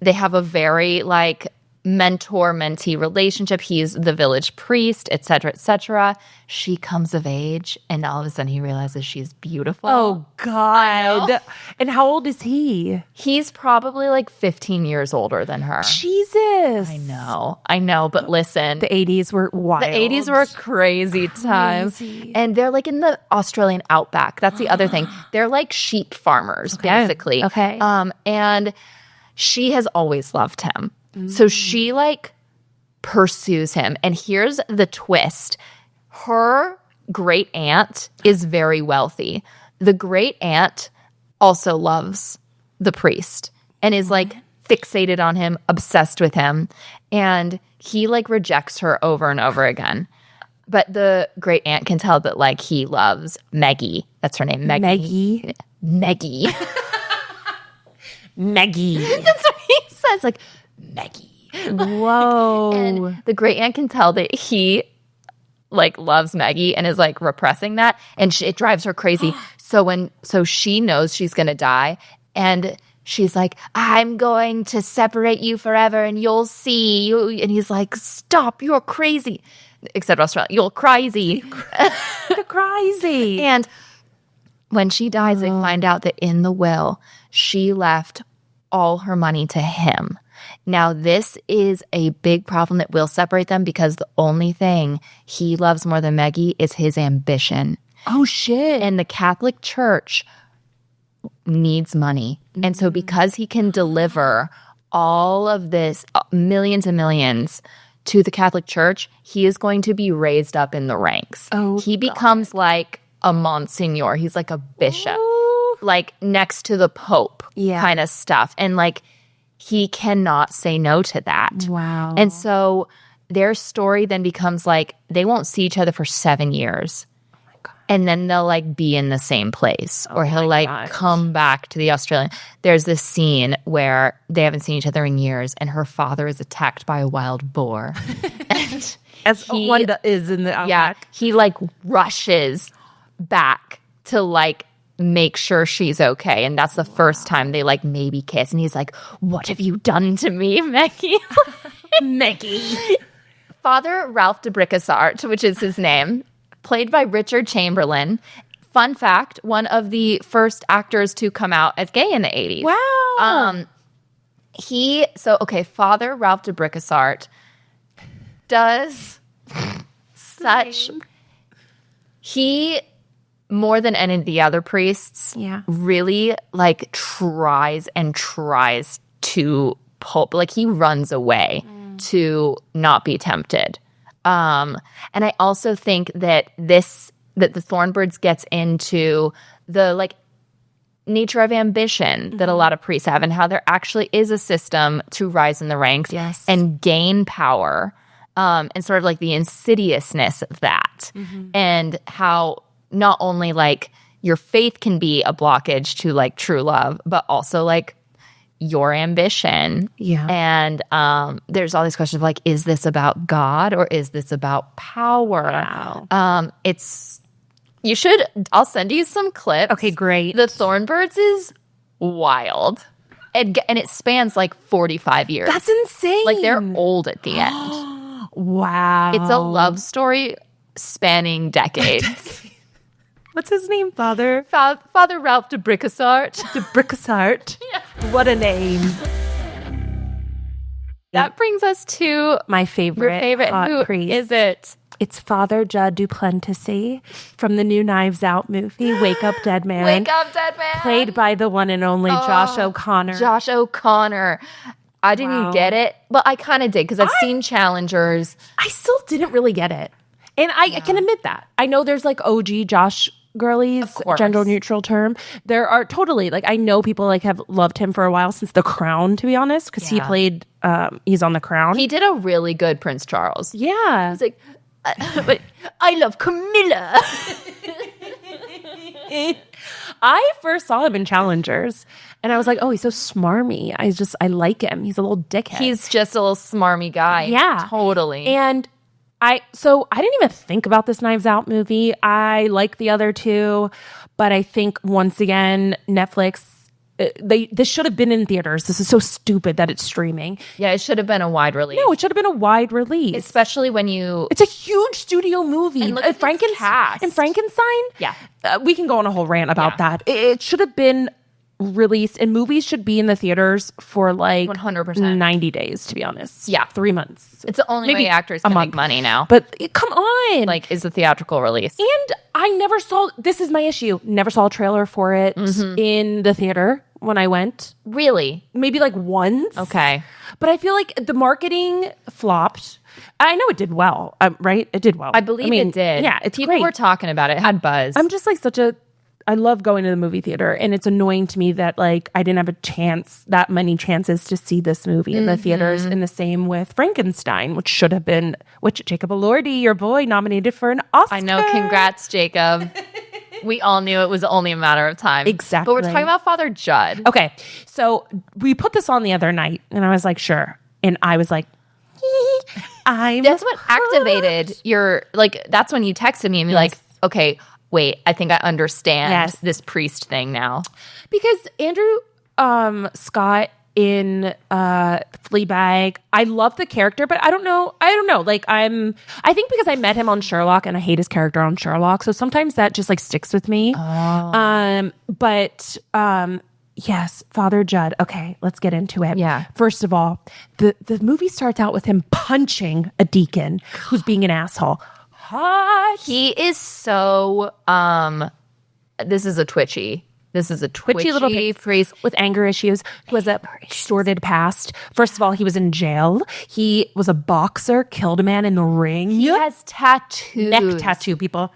They have a very like mentor-mentee relationship. He's the village priest, etc., etc. She comes of age, and all of a sudden he realizes she's beautiful. Oh, God. And how old is he? He's probably like 15 years older than her. Jesus. I know, but listen. The 80s were wild. The 80s were crazy times. And they're like in the Australian outback. That's the other thing. They're like sheep farmers, basically. Okay. And she has always loved him. So she like pursues him. And here's the twist. Her great aunt is very wealthy. The great aunt also loves the priest and is like fixated on him, obsessed with him. And he like rejects her over and over again. But the great aunt can tell that like he loves Maggie. That's her name. Maggie. Maggie. Maggie. That's what he says. Like, Maggie. Whoa. And the great aunt can tell that he like loves Maggie and is like repressing that, and it drives her crazy. So she knows she's gonna die, and she's like, I'm going to separate you forever, and you'll see. And he's like, stop, you're crazy. Except Australia, you're crazy. You're crazy. And when she dies, they find out that in the will, she left all her money to him. Now, this is a big problem that will separate them, because the only thing he loves more than Maggie is his ambition. Oh, shit. And the Catholic Church needs money. And so because he can deliver all of this, millions and millions, to the Catholic Church, he is going to be raised up in the ranks. Oh, he becomes like a Monsignor. He's like a bishop, like next to the Pope kind of stuff. And like, he cannot say no to that. Wow. And so their story then becomes like they won't see each other for 7 years. Oh my God. And then they'll like be in the same place, or he'll like come back to the Australian. There's this scene where they haven't seen each other in years, and her father is attacked by a wild boar. And As one is in the outback. yeah, he like rushes back to like make sure she's okay. And that's the first time they like maybe kiss. And he's like, what have you done to me, Maggie? Maggie. Father Ralph de Bricassart, which is his name, played by Richard Chamberlain. Fun fact, one of the first actors to come out as gay in the 80s. Wow. Father Ralph de Bricassart does such... He... more than any of the other priests, really like tries to pull, like he runs away to not be tempted. And I also think that the Thornbirds gets into the like nature of ambition that a lot of priests have, and how there actually is a system to rise in the ranks and gain power, and sort of like the insidiousness of that, and how not only like your faith can be a blockage to like true love, but also like your ambition. Yeah. And there's all these questions of like, is this about God or is this about power? Wow. I'll send you some clips. Okay, great. The Thornbirds is wild. And it spans like 45 years. That's insane. Like they're old at the end. Wow. It's a love story spanning decades. What's his name, Father? Father Ralph de Bricassart. De Bricassart. Yeah. What a name. That brings us to my favorite. Your favorite. Hot Who priest. is it? It's Father Jud Duplessis from the new Knives Out movie, Wake Up Dead Man. Wake Up Dead Man. Played by the one and only Josh O'Connor. Josh O'Connor. I didn't get it, but I kind of did, because I've seen Challengers. I still didn't really get it. And I can admit that. I know there's like OG Josh girlies, gender neutral term. There are totally, like, I know people like have loved him for a while, since The Crown, to be honest, because he played, he's on The Crown. He did a really good Prince Charles. Yeah. He's like, but I love Camilla. I first saw him in Challengers, and I was like, oh, he's so smarmy. I like him. He's a little dickhead. He's just a little smarmy guy. Yeah. Totally. And I didn't even think about this Knives Out movie. I like the other two, but I think once again, Netflix, this should have been in theaters. This is so stupid that it's streaming. Yeah, it should have been a wide release. No, it should have been a wide release. Especially when you... It's a huge studio movie. And look at this cast. And Frankenstein? Yeah. We can go on a whole rant about that. It should have been released, and movies should be in the theaters for like 100%. 90 days, to be honest. Yeah. 3 months. It's the only way actors can make money now. But come on. Like, is the theatrical release. And I never saw, this is my issue, never saw a trailer for it in the theater when I went. Really? Maybe like once. Okay. But I feel like the marketing flopped. I know it did well, right? It did well. I believe it did. Yeah, it's People great. were talking about it. It had buzz. I'm just like I love going to the movie theater, and it's annoying to me that like I didn't have that many chances to see this movie in the theaters. And the same with Frankenstein, which Jacob Elordi, your boy, nominated for an Oscar. I know. Congrats, Jacob. We all knew it was only a matter of time. Exactly. But we're talking about Father Jud. Okay, so we put this on the other night, and I was like, sure. And I was like, That's what activated your, like, that's when you texted me and be like, okay, wait, I think I understand this priest thing now. Because Andrew Scott in Fleabag, I love the character, but I don't know. Like I think because I met him on Sherlock and I hate his character on Sherlock, so sometimes that just like sticks with me. Yes, Father Jud. Okay, let's get into it. Yeah. First of all, the movie starts out with him punching a deacon who's being an asshole. Hot. He is so this is a twitchy Little priest with anger issues who has a sordid past. First of all, he was in jail. He was a boxer, killed a man in the ring. He has tattoos. Neck tattoo, people.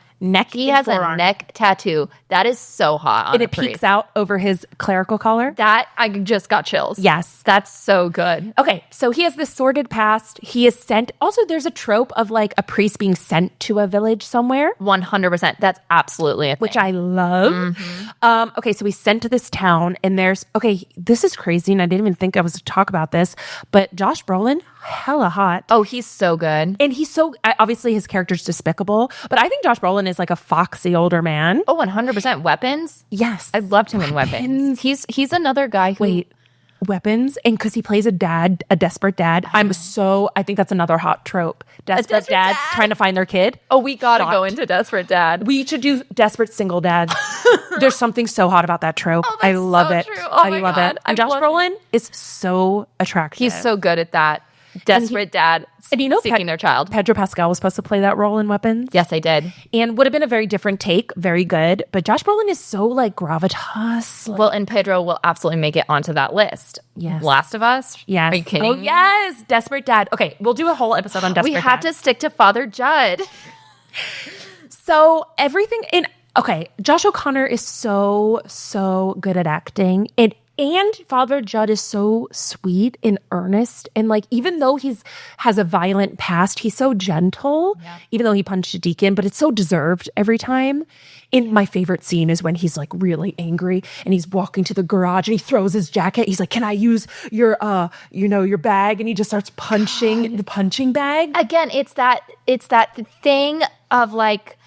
He has a neck tattoo. That is so hot on and it peeks out over his clerical collar. That, I just got chills. Yes. That's so good. Okay, so he has this sordid past. He is sent. Also, there's a trope of like a priest being sent to a village somewhere. 100%. That's absolutely a thing. Which I love. Okay, so he's sent to this town, and this is crazy, and I didn't even think I was to talk about this, but Josh Brolin, hella hot. Oh, he's so good. And he's so, obviously his character's despicable, but I think Josh Brolin is like a foxy older man. Oh, 100%. Weapons? Yes. I loved him in Weapons. He's another guy who... Weapons, and because he plays a desperate dad. I think that's another hot trope. Desperate dads trying to find their kid. Oh, we gotta go into Desperate Dad. We should do desperate single dads. There's something so hot about that trope. Oh, I love it. True. Oh, I my love God. it. And Josh Brolin is so attractive. He's so good at that. Desperate dad seeking their child. Pedro Pascal was supposed to play that role in Weapons. Yes, I did. And would have been a very different take. Very good. But Josh Brolin is so like gravitas. Well, and Pedro will absolutely make it onto that list. Yes. Last of Us? Yes. Are you kidding me? Yes. Desperate Dad. Okay, we'll do a whole episode on Desperate Dad. We have to stick to Father Jud. So everything in... Okay, Josh O'Connor is so good at acting. And Father Jud is so sweet and earnest. And like, even though has a violent past, he's so gentle, even though he punched a deacon, but it's so deserved every time. And my favorite scene is when he's like really angry and he's walking to the garage and he throws his jacket. He's like, can I use your, your bag? And he just starts punching the punching bag. Again, it's that thing of like,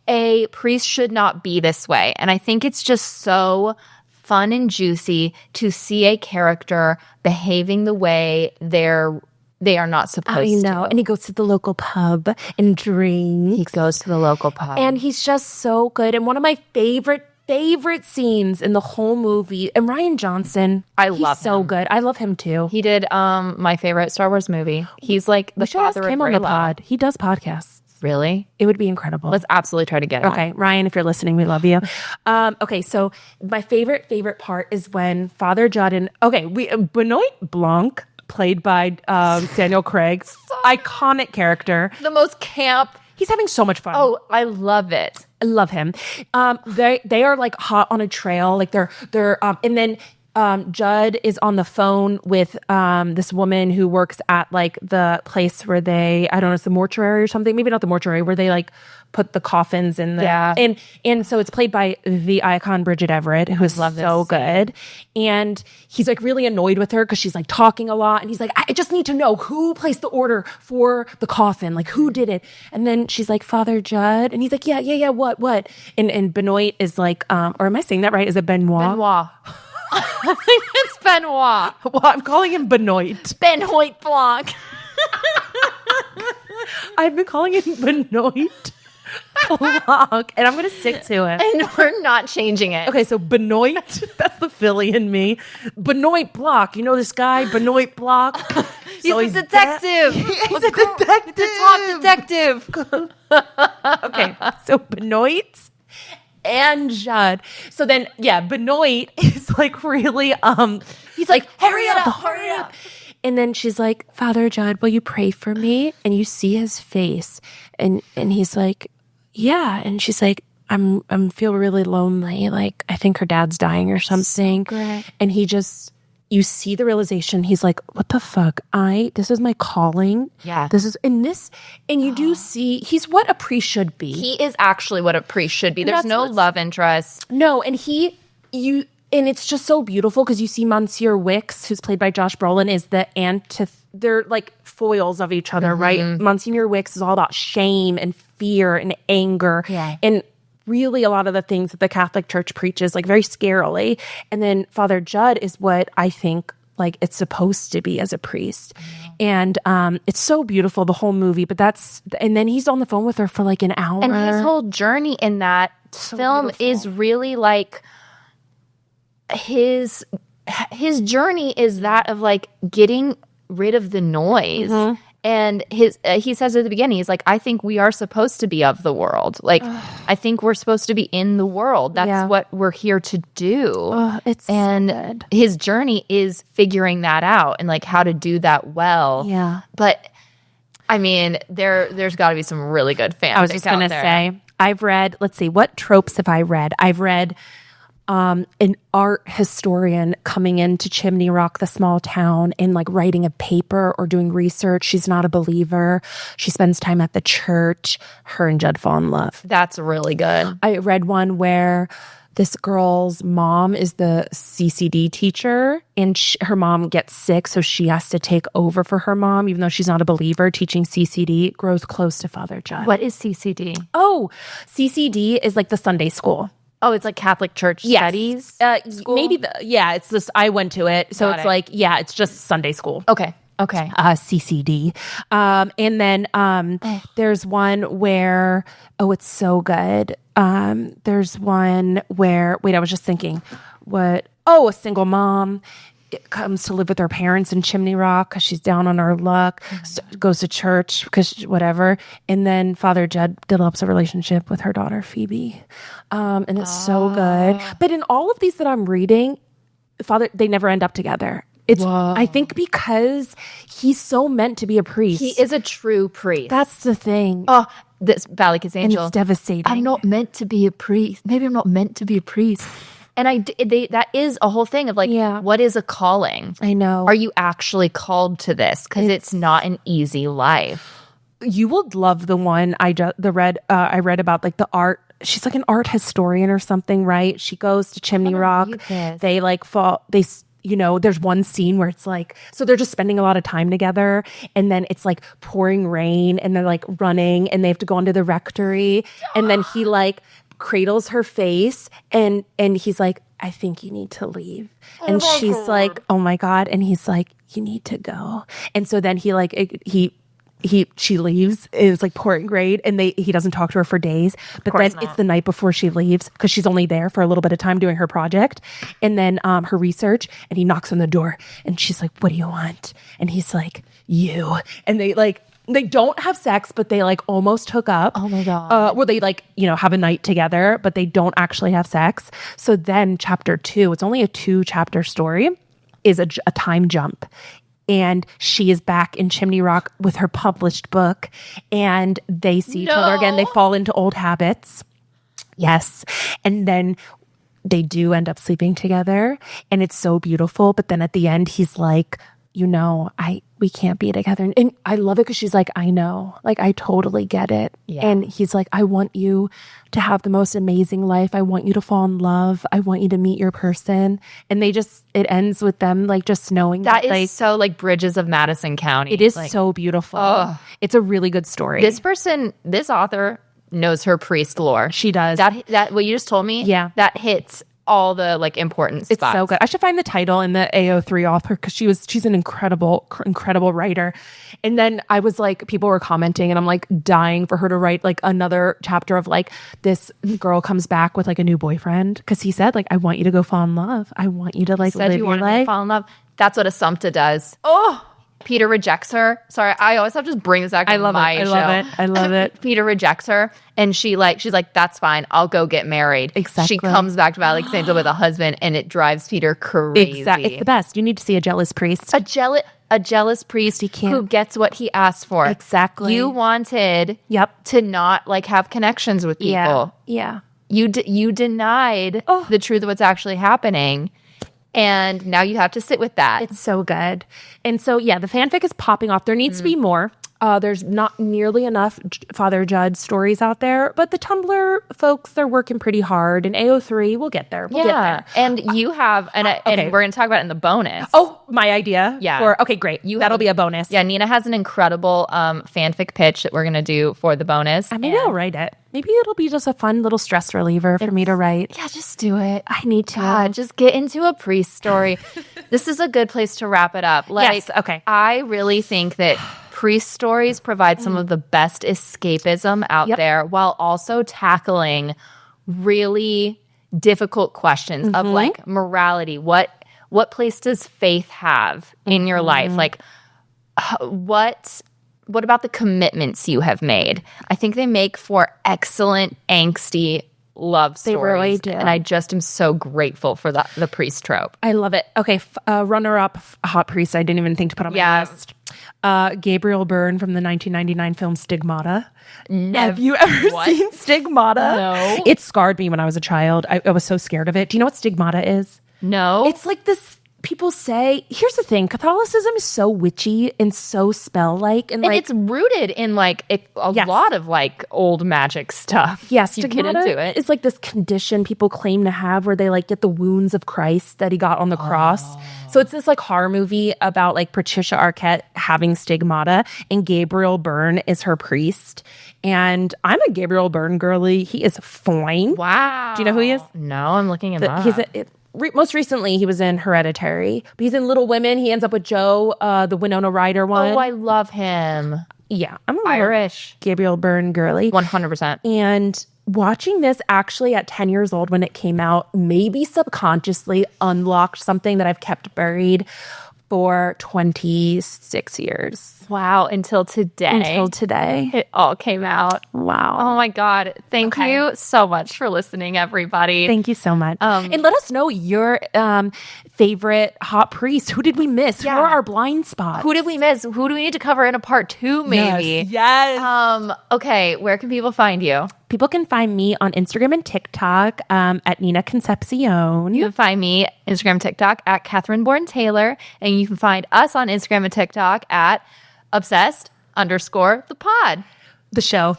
a priest should not be this way. And I think it's just so fun and juicy to see a character behaving the way they are not supposed to. And he goes to the local pub and drinks. He goes to the local pub. And he's just so good. And one of my favorite scenes in the whole movie. And Rian Johnson, he's so good. I love him too. He did my favorite Star Wars movie. He's like the father of him on the pod. He does podcasts. Really? It would be incredible. Let's absolutely try to get it. Okay, Ryan, if you're listening, we love you. Okay, so my favorite part is when Father Jud and Benoit Blanc, played by Daniel Craig, iconic character, the most camp. He's having so much fun. Oh, I love it. I love him. They are like hot on a trail, like they're and then Judd is on the phone with this woman who works at like the place where I don't know, it's the mortuary or something. Maybe not the mortuary, where they like put the coffins in the and so it's played by the icon Bridget Everett, who is so good. And he's like really annoyed with her because she's like talking a lot, and he's like, I just need to know who placed the order for the coffin, like who did it. And then she's like, Father Judd, and he's like, yeah, what? And Benoit is like, or am I saying that right? Is it Benoit? Benoit. I think it's Benoit. Well, I'm calling him Benoit. Benoit Blanc. I've been calling him Benoit Blanc, and I'm going to stick to it. And we're not changing it. Okay, so Benoit, that's the Philly in me. Benoit Blanc, you know this guy, Benoit Blanc? He's a detective. He's a detective. The top detective. Okay, so Benoit and Judd. So then, Benoit is like really, he's like, hurry up. And then she's like, Father Jud, will you pray for me? And you see his face, and he's like, yeah. And she's like, I'm feel really lonely. Like, I think her dad's dying or something. So and he just, you see the realization. He's like, what the fuck? This is my calling. Yeah. And you do see, he's what a priest should be. He is actually what a priest should be. There's no love interest. No, and and it's just so beautiful because you see Monsieur Wicks, who's played by Josh Brolin, is the they're like foils of each other, right? Monsignor Wicks is all about shame and fear and anger. Yeah. And really a lot of the things that the Catholic Church preaches, like very scarily. And then Father Jud is what I think like it's supposed to be as a priest. And it's so beautiful, the whole movie. And then he's on the phone with her for like an hour. And his whole journey in that film is really like his journey is that of like getting rid of the noise. And he says at the beginning, he's like, I think we are supposed to be of the world. Like, I think we're supposed to be in the world. That's what we're here to do. And so good. His journey is figuring that out and like how to do that well. Yeah. But I mean, there's got to be some really good fanfic. I was just going to say, I've read, let's see, what tropes have I read? I've read an art historian coming into Chimney Rock, the small town, and like writing a paper or doing research. She's not a believer. She spends time at the church. Her and Judd fall in love. That's really good. I read one where this girl's mom is the CCD teacher, and her mom gets sick, so she has to take over for her mom, even though she's not a believer. Teaching CCD, grows close to Father Jud. What is CCD? Oh, CCD is like the Sunday school. Oh, it's like Catholic Church studies? School? Maybe, it's this, I went to it. So it's like, it's just Sunday school. Okay. CCD. And then there's one where, it's so good. There's one where, I was just thinking, a single mom comes to live with her parents in Chimney Rock because she's down on her luck, goes to church because whatever. And then Father Jud develops a relationship with her daughter, Phoebe. And it's so good. But in all of these that I'm reading, they never end up together. I think because he's so meant to be a priest. He is a true priest. That's the thing. Oh, this Ballykissangel. And it's devastating. I'm not meant to be a priest. Maybe I'm not meant to be a priest. And that is a whole thing of like, what is a calling? I know. Are you actually called to this? Because it's not an easy life. You will love the one I read about like the art. She's like an art historian or something, right? She goes to Chimney Rock. They like fall. There's one scene where it's like, so they're just spending a lot of time together, and then it's like pouring rain, and they're like running, and they have to go into the rectory, and then he like cradles her face, and he's like, I think you need to leave. And she's like, oh my God. And he's like, you need to go. And so then she leaves. It's like pouring rain, and he doesn't talk to her for days. But then it's the night before she leaves because she's only there for a little bit of time doing her project, and then her research. And he knocks on the door, and she's like, "What do you want?" And he's like, "You." And they don't have sex, but they like almost hook up. Oh my God. Where they like, have a night together, but they don't actually have sex. So then chapter 2, it's only a 2-chapter story, is a time jump. And she is back in Chimney Rock with her published book, and they see each other again. They fall into old habits. Yes. And then they do end up sleeping together, and it's so beautiful. But then at the end, he's like, we can't be together. And I love it because she's like, I know, like, I totally get it. Yeah. And he's like, I want you to have the most amazing life. I want you to fall in love. I want you to meet your person. And it ends with them like just knowing that is like, so like Bridges of Madison County. it is like, so beautiful. It's a really good story. This author knows her priest lore. She does. That what you just told me, Yeah. that hits all the like important spots. It's so good. I should find the title in the AO3 author because she's an incredible writer. And then I was like, people were commenting, and I'm like dying for her to write like another chapter of like this girl comes back with like a new boyfriend because he said like, I want you to go fall in love. I want you to like Said live you your wanted me to life. fall in love. That's what Assumpta does. Peter rejects her. Sorry, I always have to just bring this back to my show. I love it. Peter rejects her, and she's like, that's fine. I'll go get married. Exactly. She comes back to Ballykissangel with a husband, and it drives Peter crazy. Exactly. It's the best. You need to see a jealous priest. A jealous priest who gets what he asked for. Exactly. You wanted to not like have connections with people. Yeah. You denied the truth of what's actually happening. And now you have to sit with that. It's so good. And so, the fanfic is popping off. There needs to be more. There's not nearly enough Father Jud stories out there, but the Tumblr folks, they're working pretty hard. And AO3, we'll get there. We'll get there. And you have, and we're going to talk about it in the bonus. Oh, my idea. Yeah. Okay, great. That'll be a bonus. Yeah, Nina has an incredible fanfic pitch that we're going to do for the bonus. Maybe I'll write it. Maybe it'll be just a fun little stress reliever for me to write. Yeah, just do it. I need to. God, just get into a priest story. This is a good place to wrap it up. Yes, okay. I really think that priest stories provide some of the best escapism out there while also tackling really difficult questions of like morality. What place does faith have in your life? Like what about the commitments you have made? I think they make for excellent angsty love stories. They really do. And I just am so grateful for the priest trope. I love it. Okay, runner-up hot priest I didn't even think to put on my list. Gabriel Byrne from the 1999 film Stigmata. Have you ever seen Stigmata? No. It scarred me when I was a child. I was so scared of it. Do you know what Stigmata is? No. It's like this. People say, here's the thing, Catholicism is so witchy and so spell-like. And like, it's rooted in like a lot of like old magic stuff. Yes, you get into it. It's like this condition people claim to have where they like get the wounds of Christ that he got on the cross. So it's this like horror movie about like Patricia Arquette having stigmata, and Gabriel Byrne is her priest. And I'm a Gabriel Byrne girly. He is fine. Wow. Do you know who he is? No, I'm looking him up. Most recently, he was in Hereditary, but he's in Little Women. He ends up with Joe, the Winona Ryder one. Oh, I love him. Yeah, I'm a Irish Gabriel Byrne girly. 100%. And watching this actually at 10 years old when it came out, maybe subconsciously unlocked something that I've kept buried for 26 years. Wow, until today. It all came out. Wow. Oh my God. Thank you so much for listening, everybody. Thank you so much. And let us know your favorite hot priest. Who did we miss? Yeah. Who are our blind spots? Who did we miss? Who do we need to cover in a part 2, maybe? Yes. Okay, where can people find you? People can find me on Instagram and TikTok at Nina Concepcion. You can find me Instagram, TikTok at Catherine Bourne Taylor, and you can find us on Instagram and TikTok at obsessed_the pod. The show.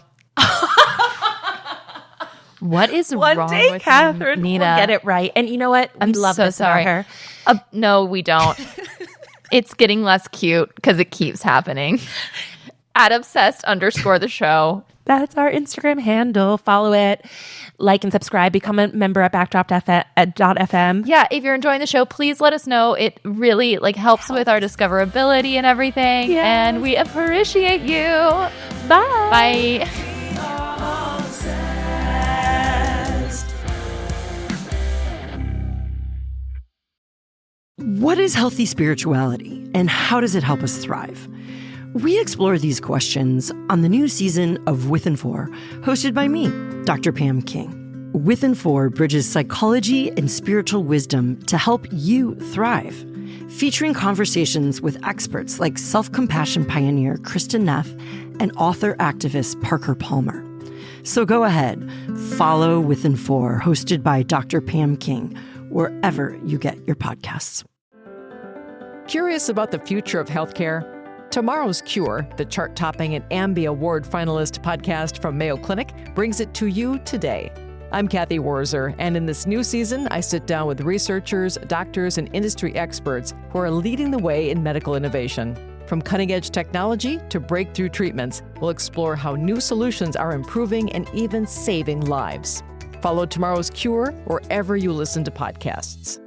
What is One wrong day, with Catherine Nina? will get it right. And you know what? I'm love so this sorry. about her. No, we don't. It's getting less cute because it keeps happening. At obsessed_the show. That's our Instagram handle. Follow it, like and subscribe. Become a member at backdrop.fm. Yeah, if you're enjoying the show, please let us know. It really helps with our discoverability and everything. Yes. And we appreciate you. Bye. Bye. What is healthy spirituality, and how does it help us thrive? We explore these questions on the new season of With and For, hosted by me, Dr. Pam King. With and For bridges psychology and spiritual wisdom to help you thrive, featuring conversations with experts like self-compassion pioneer Kristen Neff and author-activist Parker Palmer. So go ahead, follow Within 4, hosted by Dr. Pam King, wherever you get your podcasts. Curious about the future of healthcare? Tomorrow's Cure, the chart-topping and Ambie Award finalist podcast from Mayo Clinic, brings it to you today. I'm Kathy Worzer, and in this new season, I sit down with researchers, doctors, and industry experts who are leading the way in medical innovation. From cutting-edge technology to breakthrough treatments, we'll explore how new solutions are improving and even saving lives. Follow Tomorrow's Cure wherever you listen to podcasts.